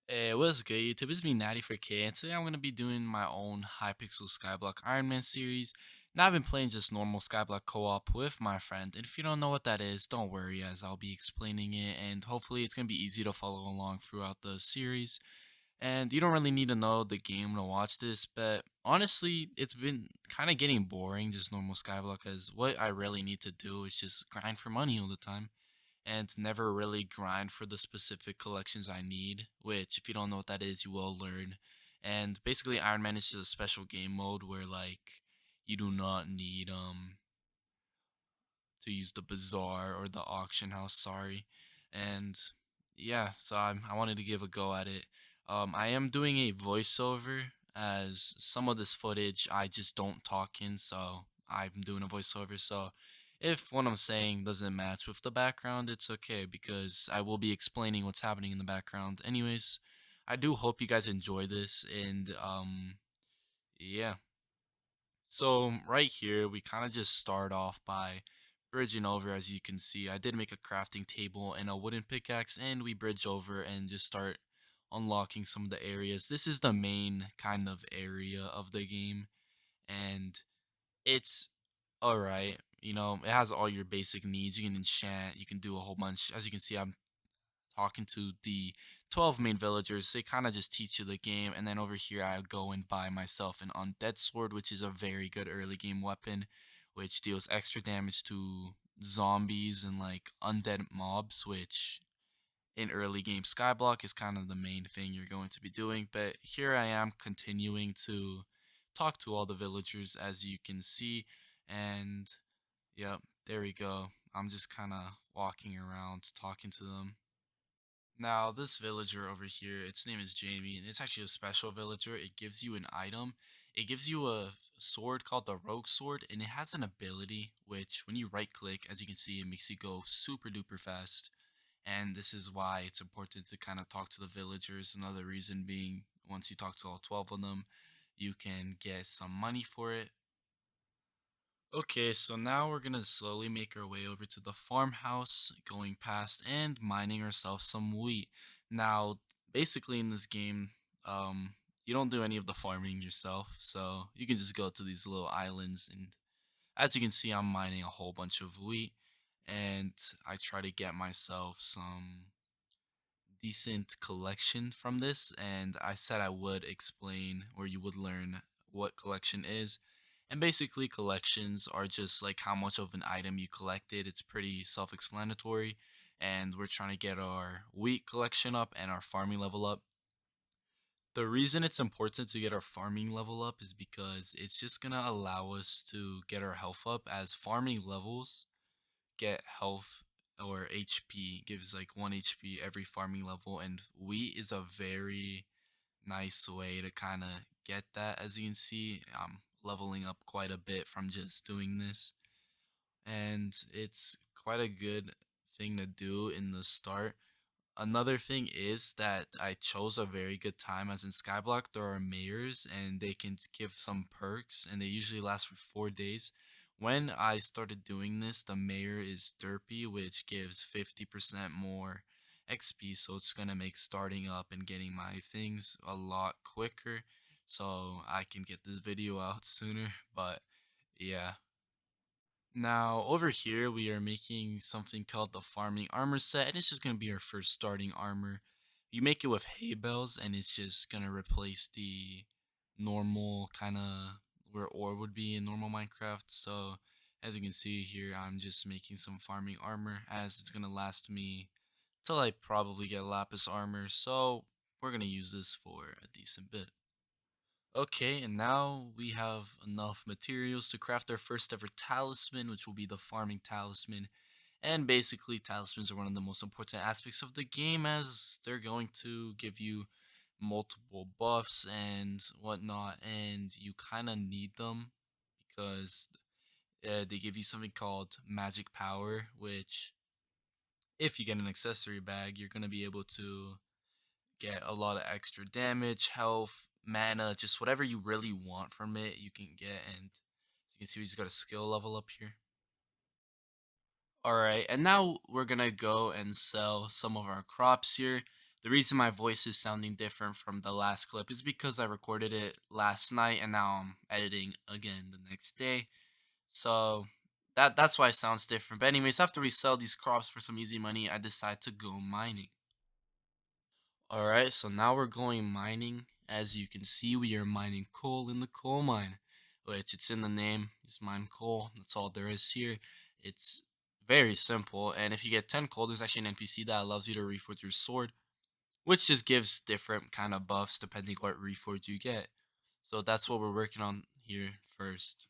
Hey, what's good, YouTube? It's me, Natty for K, and today I'm going to be doing my own Hypixel Skyblock Ironman series. Now, I've been playing just normal Skyblock co-op with my friend, and if you don't know what that is, don't worry, as I'll be explaining it, and hopefully it's going to be easy to follow along throughout the series. And you don't really need to know the game to watch this, but honestly, it's been kind of getting boring, just normal Skyblock, because what I really need to do is just grind for money all the time and never really grind for the specific collections I need, which if you don't know what that is, you will learn. And basically Iron Man is just a special game mode where like you do not need to use the bazaar or the auction house, sorry. And yeah, so I wanted to give a go at it. I am doing a voiceover as some of this footage I just don't talk in, so I'm doing a voiceover. So if what I'm saying doesn't match with the background, it's okay because I will be explaining what's happening in the background. Anyways, I do hope you guys enjoy this and yeah. So right here, we kind of just start off by bridging over. As you can see, I did make a crafting table and a wooden pickaxe, and we bridge over and just start unlocking some of the areas. This is the main kind of area of the game, and it's all right. You know, it has all your basic needs. You can enchant, you can do a whole bunch. As you can see, I'm talking to the 12 main villagers. They kind of just teach you the game. And then over here, I go and buy myself an undead sword, which is a very good early game weapon, which deals extra damage to zombies and like undead mobs, which in early game Skyblock is kind of the main thing you're going to be doing. But here I am continuing to talk to all the villagers, as you can see. And yep, there we go. I'm just kind of walking around talking to them. Now, this villager over here, its name is Jamie, and it's actually a special villager. It gives you an item. It gives you a sword called the Rogue Sword, and it has an ability which, when you right click, as you can see, it makes you go super duper fast. And this is why it's important to kind of talk to the villagers. Another reason being, once you talk to all 12 of them, you can get some money for it. Okay, so now we're gonna slowly make our way over to the farmhouse, going past and mining ourselves some wheat. Now, basically in this game, you don't do any of the farming yourself, so you can just go to these little islands, and as you can see, I'm mining a whole bunch of wheat, and I try to get myself some decent collection from this, and I said I would explain, or you would learn what collection is. And basically collections are just like how much of an item you collected. It's pretty self-explanatory, and we're trying to get our wheat collection up and our farming level up. The reason it's important to get our farming level up is because it's just gonna allow us to get our health up, as farming levels get health or HP, gives like 1 HP every farming level, and wheat is a very nice way to kind of get that. As you can see, I'm leveling up quite a bit from just doing this, and it's quite a good thing to do in the start. Another thing is that I chose a very good time, as in Skyblock there are mayors and they can give some perks, and they usually last for 4 days. When I started doing this, the mayor is derpy, which gives 50% more XP, so it's gonna make starting up and getting my things a lot quicker, so I can get this video out sooner. But yeah. Now, over here, we are making something called the farming armor set, and it's just going to be our first starting armor. You make it with hay bales, and it's just going to replace the normal kind of where ore would be in normal Minecraft. So, as you can see here, I'm just making some farming armor, as it's going to last me till I probably get lapis armor. So, we're going to use this for a decent bit. Okay, and now we have enough materials to craft our first ever talisman, which will be the farming talisman. And basically, talismans are one of the most important aspects of the game, as they're going to give you multiple buffs and whatnot, and you kind of need them because they give you something called magic power, which, if you get an accessory bag, you're going to be able to get a lot of extra damage, health, mana, just whatever you really want from it, you can get. And as you can see, we just got a skill level up here. All right, and now we're gonna go and sell some of our crops here. The reason my voice is sounding different from the last clip is because I recorded it last night and now I'm editing again the next day. So that's why it sounds different. But anyways, after we sell these crops for some easy money, I decide to go mining. All right, so now we're going mining. As you can see, we are mining coal in the coal mine, which it's in the name. Just mine coal. That's all there is here. It's very simple. And if you get 10 coal, there's actually an NPC that allows you to reforge your sword, which just gives different kind of buffs depending what reforge you get. So that's what we're working on here first.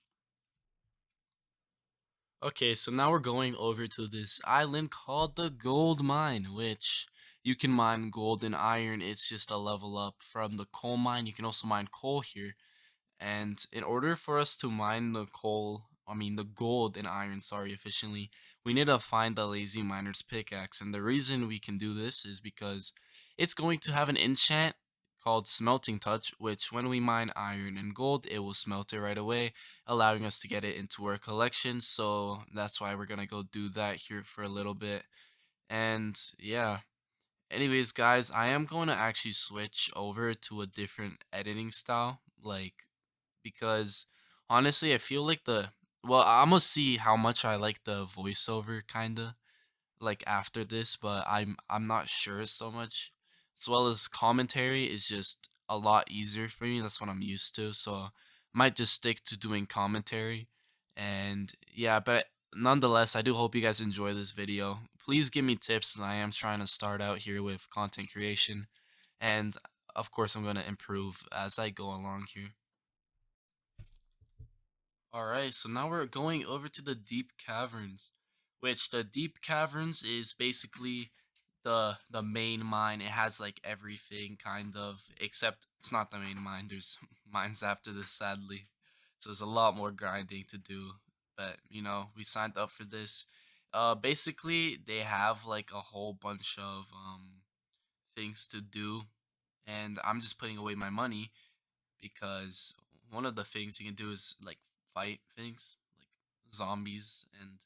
Okay, so now we're going over to this island called the Gold Mine, which you can mine gold and iron. It's just a level up from the coal mine. You can also mine coal here. And in order for us to mine the the gold and iron, sorry, efficiently, we need to find the lazy miner's pickaxe. And the reason we can do this is because it's going to have an enchant called Smelting Touch, which when we mine iron and gold, it will smelt it right away, allowing us to get it into our collection. So that's why we're gonna go do that here for a little bit. And yeah. Anyways, guys, I am going to actually switch over to a different editing style, because honestly, I feel like I'm gonna see how much I like the voiceover kinda like after this, but I'm not sure so much. As well as commentary is just a lot easier for me. That's what I'm used to. So I might just stick to doing commentary. And yeah, but nonetheless, I do hope you guys enjoy this video. Please give me tips as I am trying to start out here with content creation. And of course, I'm going to improve as I go along here. All right, so now we're going over to the deep caverns, which the deep caverns is basically the main mine. It has like everything kind of, except it's not the main mine. There's mines after this, sadly. So there's a lot more grinding to do. But we signed up for this. Basically, they have like a whole bunch of things to do, and I'm just putting away my money because one of the things you can do is like fight things like zombies, and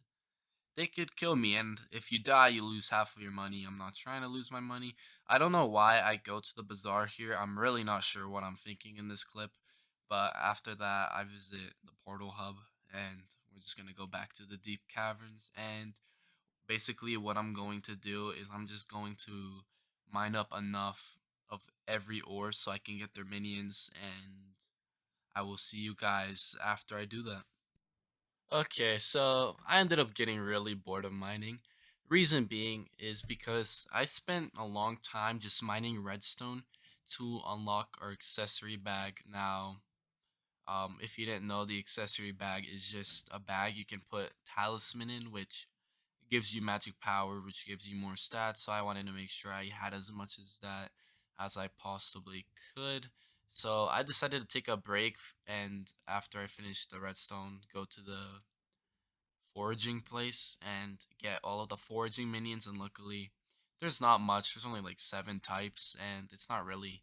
they could kill me, and if you die you lose half of your money. I'm not trying to lose my money. I don't know why I go to the bazaar here. I'm really not sure what I'm thinking in this clip, but after that I visit the portal hub, and we're just going to go back to the deep caverns. And basically what I'm going to do is I'm just going to mine up enough of every ore so I can get their minions, and I will see you guys after I do that. Okay, so I ended up getting really bored of mining. Reason being is because I spent a long time just mining redstone to unlock our accessory bag. Now, if you didn't know, the accessory bag is just a bag you can put talisman in, which gives you magic power, which gives you more stats. So I wanted to make sure I had as much as that as I possibly could. So I decided to take a break, and after I finished the redstone, go to the foraging place and get all of the foraging minions. And luckily, there's not much. There's only like 7 types, and it's not really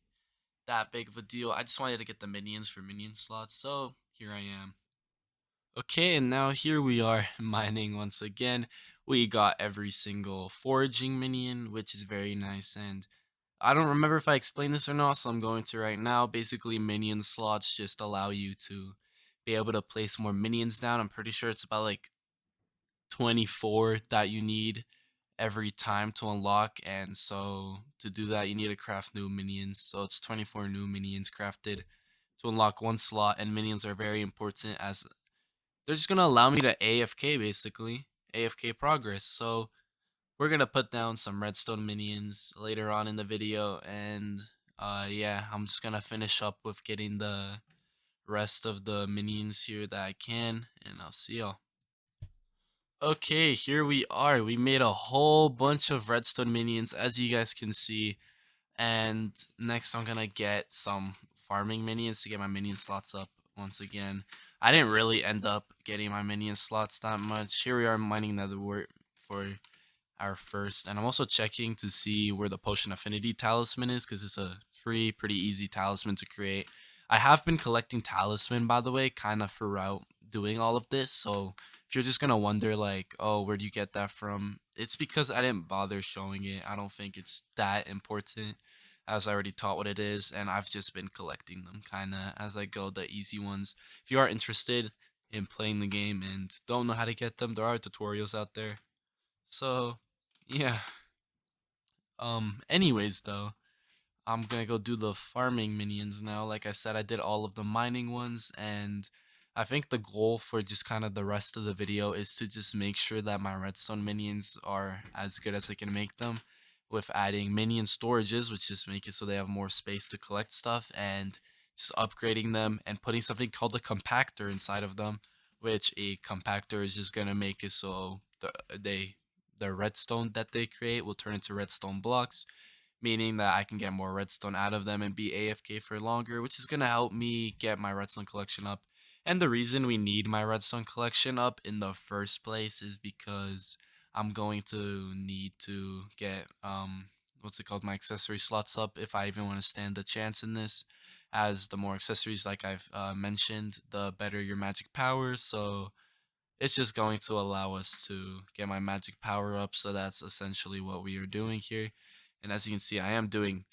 that big of a deal. I just wanted to get the minions for minion slots, so here I am. Okay, and now here we are mining once again. We got every single foraging minion, which is very nice. And I don't remember if I explained this or not, so I'm going to right now. Basically, minion slots just allow you to be able to place more minions down. I'm pretty sure it's about like 24 that you need every time to unlock. And so to do that, you need to craft new minions. So it's 24 new minions crafted to unlock one slot. And minions are very important as they're just gonna allow me to AFK, basically AFK progress. So we're gonna put down some redstone minions later on in the video, and yeah, I'm just gonna finish up with getting the rest of the minions here that I can, and I'll see y'all. Okay, here we are. We made a whole bunch of redstone minions, as you guys can see. And next I'm gonna get some farming minions to get my minion slots up once again. I didn't really end up getting my minion slots that much. Here we are mining netherwort for our first. And I'm also checking to see where the potion affinity talisman is, because it's a free, pretty easy talisman to create. I have been collecting talisman, by the way, kind of throughout doing all of this. So If you're just gonna wonder like, oh, where do you get that from? It's because I didn't bother showing it. I don't think it's that important, as I already taught what it is, and I've just been collecting them kind of as I go, the easy ones. If you are interested in playing the game and don't know how to get them, there are tutorials out there. So, yeah. Anyways, though, I'm gonna go do the farming minions now. Like I said, I did all of the mining ones, and I think the goal for just kind of the rest of the video is to just make sure that my redstone minions are as good as I can make them, with adding minion storages, which just make it so they have more space to collect stuff, and just upgrading them and putting something called a compactor inside of them, which a compactor is just gonna make it so the redstone that they create will turn into redstone blocks, meaning that I can get more redstone out of them and be AFK for longer, which is going to help me get my redstone collection up. And the reason we need my redstone collection up in the first place is because I'm going to need to get what's it called, my accessory slots up if I even want to stand a chance in this. As the more accessories, like I've mentioned, the better your magic power. So it's just going to allow us to get my magic power up. So that's essentially what we are doing here. And as you can see, I am doing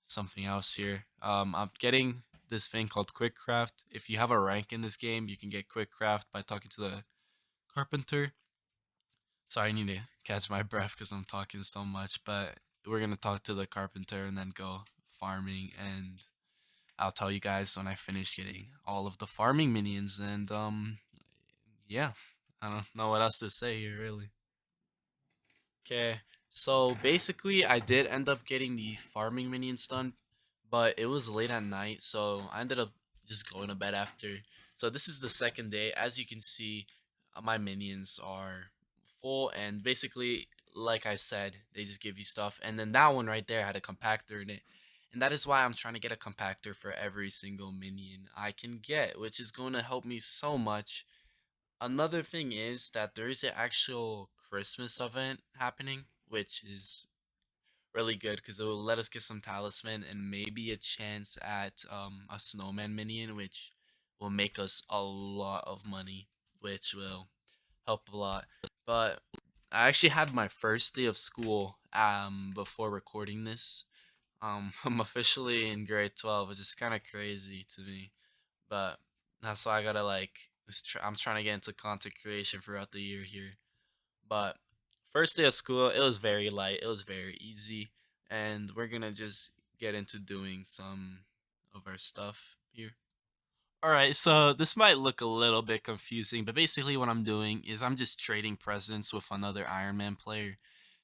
something else here. I'm getting this thing called quick craft. If you have a rank in this game, you can get quick craft by talking to the carpenter. Sorry, I need to catch my breath because I'm talking so much, but we're gonna talk to the carpenter and then go farming, and I'll tell you guys when I finish getting all of the farming minions. And yeah, I don't know what else to say here really. Okay, so basically, I did end up getting the farming minions done, but it was late at night, so I ended up just going to bed after. So this is the second day. As you can see, my minions are full, and basically, like I said, they just give you stuff. And then that one right there had a compactor in it, and that is why I'm trying to get a compactor for every single minion I can get, which is going to help me so much. Another thing is that there is an actual Christmas event happening, which is really good because it will let us get some talisman and maybe a chance at a snowman minion, which will make us a lot of money, which will help a lot. But I actually had my first day of school before recording this. I'm officially in grade 12, which is kind of crazy to me, but that's why I gotta like. I'm trying to get into content creation throughout the year here. But first day of school, it was very light. It was very easy, and we're gonna just get into doing some of our stuff here. All right, so this might look a little bit confusing, but basically what I'm doing is I'm just trading presents with another Iron Man player.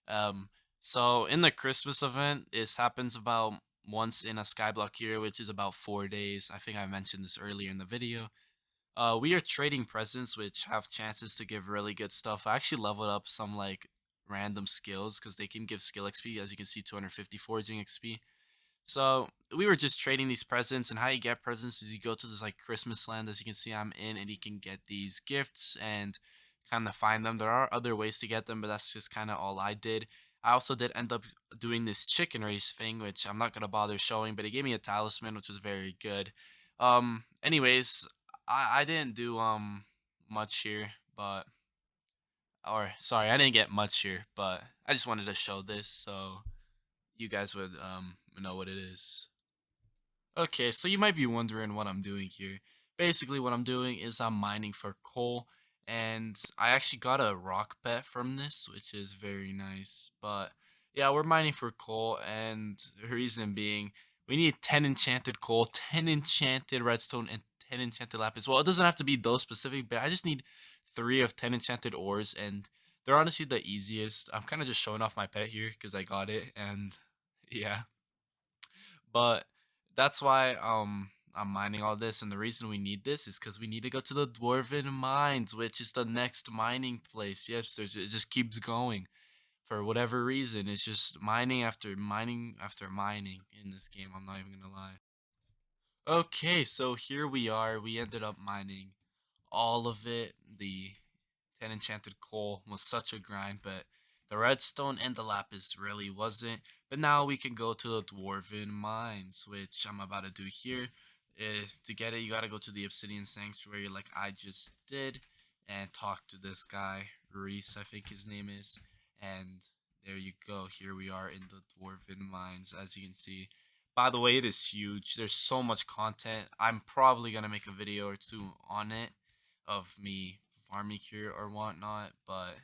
Um, so in the Christmas event, this happens about once in a skyblock year, which is about 4 days. I think I mentioned this earlier in the video. We are trading presents, which have chances to give really good stuff. I actually leveled up some like random skills because they can give skill XP. As you can see, 250 foraging XP. So we were just trading these presents, and how you get presents is you go to this like Christmas land, as you can see I'm in, and you can get these gifts and kind of find them. There are other ways to get them, but that's just kind of all I did. I also did end up doing this chicken race thing, which I'm not gonna bother showing, but it gave me a talisman, which was very good. Anyways, I didn't do much here, but or sorry, I didn't get much here, but I just wanted to show this so you guys would know what it is. Okay, so you might be wondering what I'm doing here. Basically, what I'm doing is I'm mining for coal, and I actually got a rock pet from this, which is very nice. But yeah, we're mining for coal, and the reason being, we need 10 enchanted coal, 10 enchanted redstone, and 10 enchanted lapis. Well, it doesn't have to be those specific, but I just need 3 of 10 enchanted ores, and they're honestly the easiest. I'm kind of just showing off my pet here because I got it, and yeah. But that's why I'm mining all this, and the reason we need this is because we need to go to the dwarven mines, which is the next mining place. Yes, it just keeps going for whatever reason. It's just mining after mining after mining in this game. I'm not even gonna lie. Okay, so here we are. We ended up mining all of it. The 10 enchanted coal was such a grind, but the redstone and the lapis really wasn't. But now we can go to the dwarven mines, which I'm about to do here. To get it, you gotta go to the obsidian sanctuary like I just did. and talk to this guy, Reese, I think his name is. And there you go. Here we are in the Dwarven Mines, as you can see. By the way, it is huge. There's so much content. I'm probably gonna make a video or two on it of me farming here or whatnot, but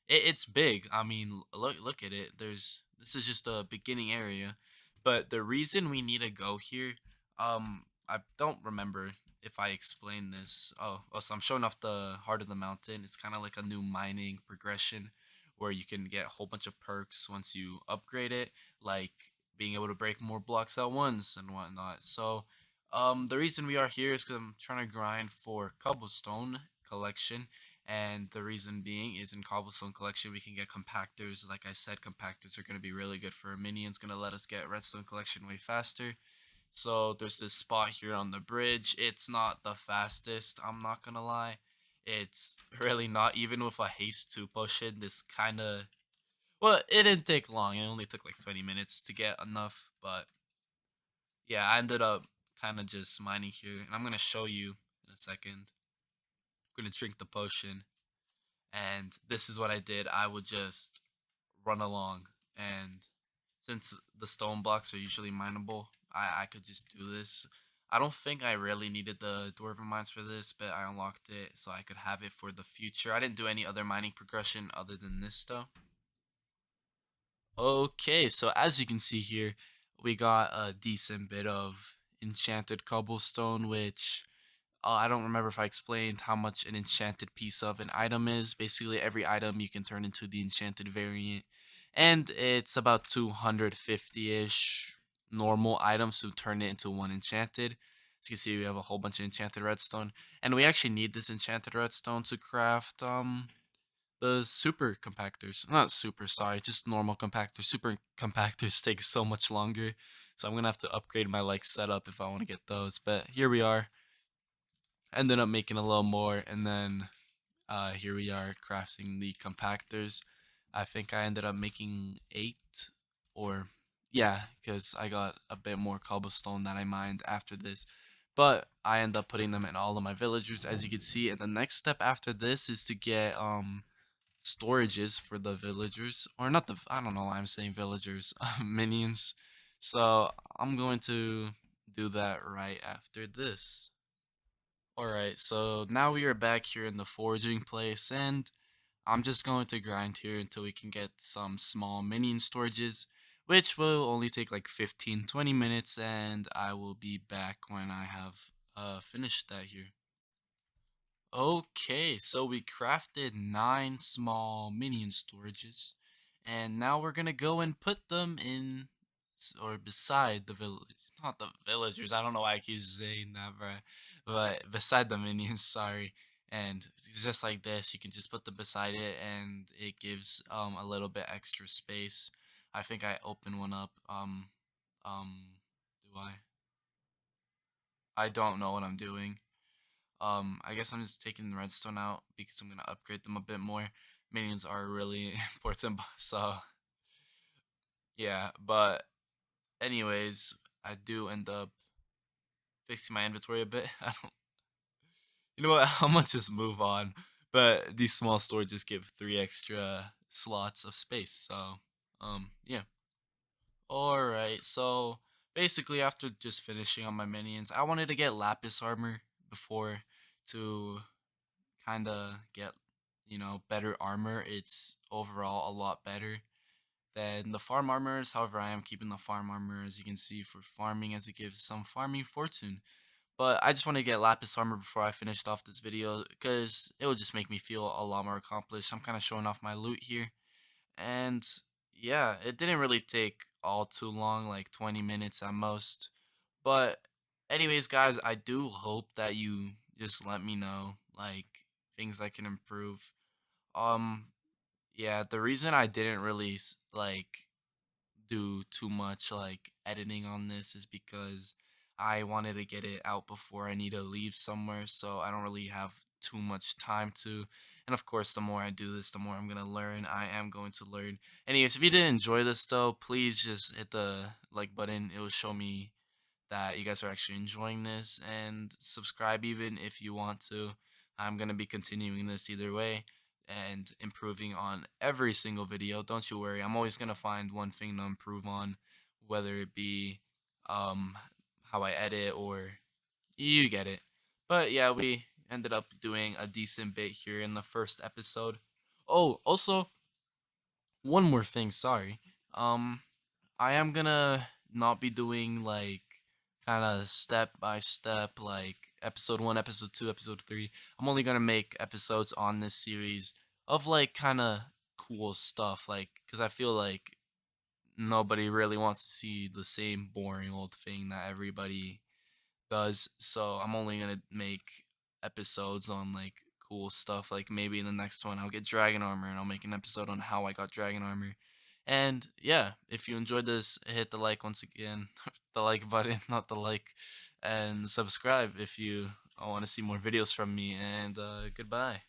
it's big. I mean, look at it. This is just a beginning area, but the reason we need to go here, I don't remember if I explained this. So I'm showing off the heart of the mountain. It's kind of like a new mining progression where you can get a whole bunch of perks once you upgrade it, like being able to break more blocks at once and whatnot. So, the reason we are here is because I'm trying to grind for cobblestone collection, and the reason being is in cobblestone collection we can get compactors. Like I said, compactors are going to be really good for our minions, going to let us get redstone collection way faster. So there's this spot here on the bridge. It's not the fastest, I'm not going to lie. It's really not, even with a haste to push it. This kind of, well, it didn't take long. It only took like 20 minutes to get enough. But yeah, I ended up kind of just mining here, and I'm going to show you in a second. I'm going to drink the potion. And this is what I did. I would just run along, and since the stone blocks are usually mineable, I could just do this. I don't think I really needed the dwarven mines for this, but I unlocked it so I could have it for the future. I didn't do any other mining progression other than this though. Okay, so as you can see here, we got a decent bit of enchanted cobblestone, which I don't remember if I explained how much an enchanted piece of an item is. Basically, every item you can turn into the enchanted variant, and it's about 250-ish normal items to turn it into one enchanted. As you can see, we have a whole bunch of enchanted redstone, and we actually need this enchanted redstone to craft the super compactors. Not super, sorry, just normal compactors. Super compactors take so much longer, so I'm gonna have to upgrade my like setup if I want to get those. But here we are. Ended up making a little more, and then here we are crafting the compactors. I think I ended up making 8, or yeah, because I got a bit more cobblestone that I mined after this. But I end up putting them in all of my villagers, as you can see. And the next step after this is to get storages for the villagers, or not the, I don't know why I'm saying villagers, minions. So I'm going to do that right after this. Alright, so now we are back here in the foraging place, and I'm just going to grind here until we can get some small minion storages, which will only take like 15-20 minutes, and I will be back when I have finished that here. Okay, so we crafted 9 small minion storages, and now we're gonna go and put them in or beside the village. Not the villagers, I don't know why I keep saying that, bro. But beside the minions, sorry. And just like this, you can just put them beside it, and it gives a little bit extra space. I think I open one up. Do I? I don't know what I'm doing. I guess I'm just taking the redstone out because I'm gonna upgrade them a bit more. Minions are really important, so yeah. But anyways, I do end up fixing my inventory a bit. I don't. You know what? I'm gonna just move on. But these small storages give 3 extra slots of space. So, yeah. All right. So basically, after just finishing on my minions, I wanted to get lapis armor before to kind of get, better armor. It's overall a lot better than the farm armors. However, I am keeping the farm armor, as you can see, for farming, as it gives some farming fortune. But I just want to get lapis armor before I finished off this video because it will just make me feel a lot more accomplished. I'm kind of showing off my loot here. And yeah, it didn't really take all too long, like 20 minutes at most. But anyways, guys, I do hope that you just let me know like things I can improve. Um yeah, the reason I didn't really like do too much like editing on this is because I wanted to get it out before I need to leave somewhere, so I don't really have too much time to. And of course, the more I do this, the more I'm gonna learn. I am going to learn. Anyways, if you did enjoy this though, please just hit the like button. It will show me that you guys are actually enjoying this, and subscribe even if you want to. I'm gonna be continuing this either way and improving on every single video. Don't you worry. I'm always gonna find one thing to improve on, whether it be um how I edit or you get it. But yeah, we ended up doing a decent bit here in the first episode. Oh, also one more thing, sorry. Um I am gonna not be doing like kind of step by step like episode 1, episode 2, episode 3. I'm only gonna make episodes on this series of like kind of cool stuff like cuz I feel like nobody really wants to see the same boring old thing that everybody does. So I'm only gonna make episodes on like cool stuff. Like maybe in the next one I'll get dragon armor and I'll make an episode on how I got dragon armor. And yeah, if you enjoyed this, hit the like once again, the like button, not the like, and subscribe if you want to see more videos from me. And goodbye.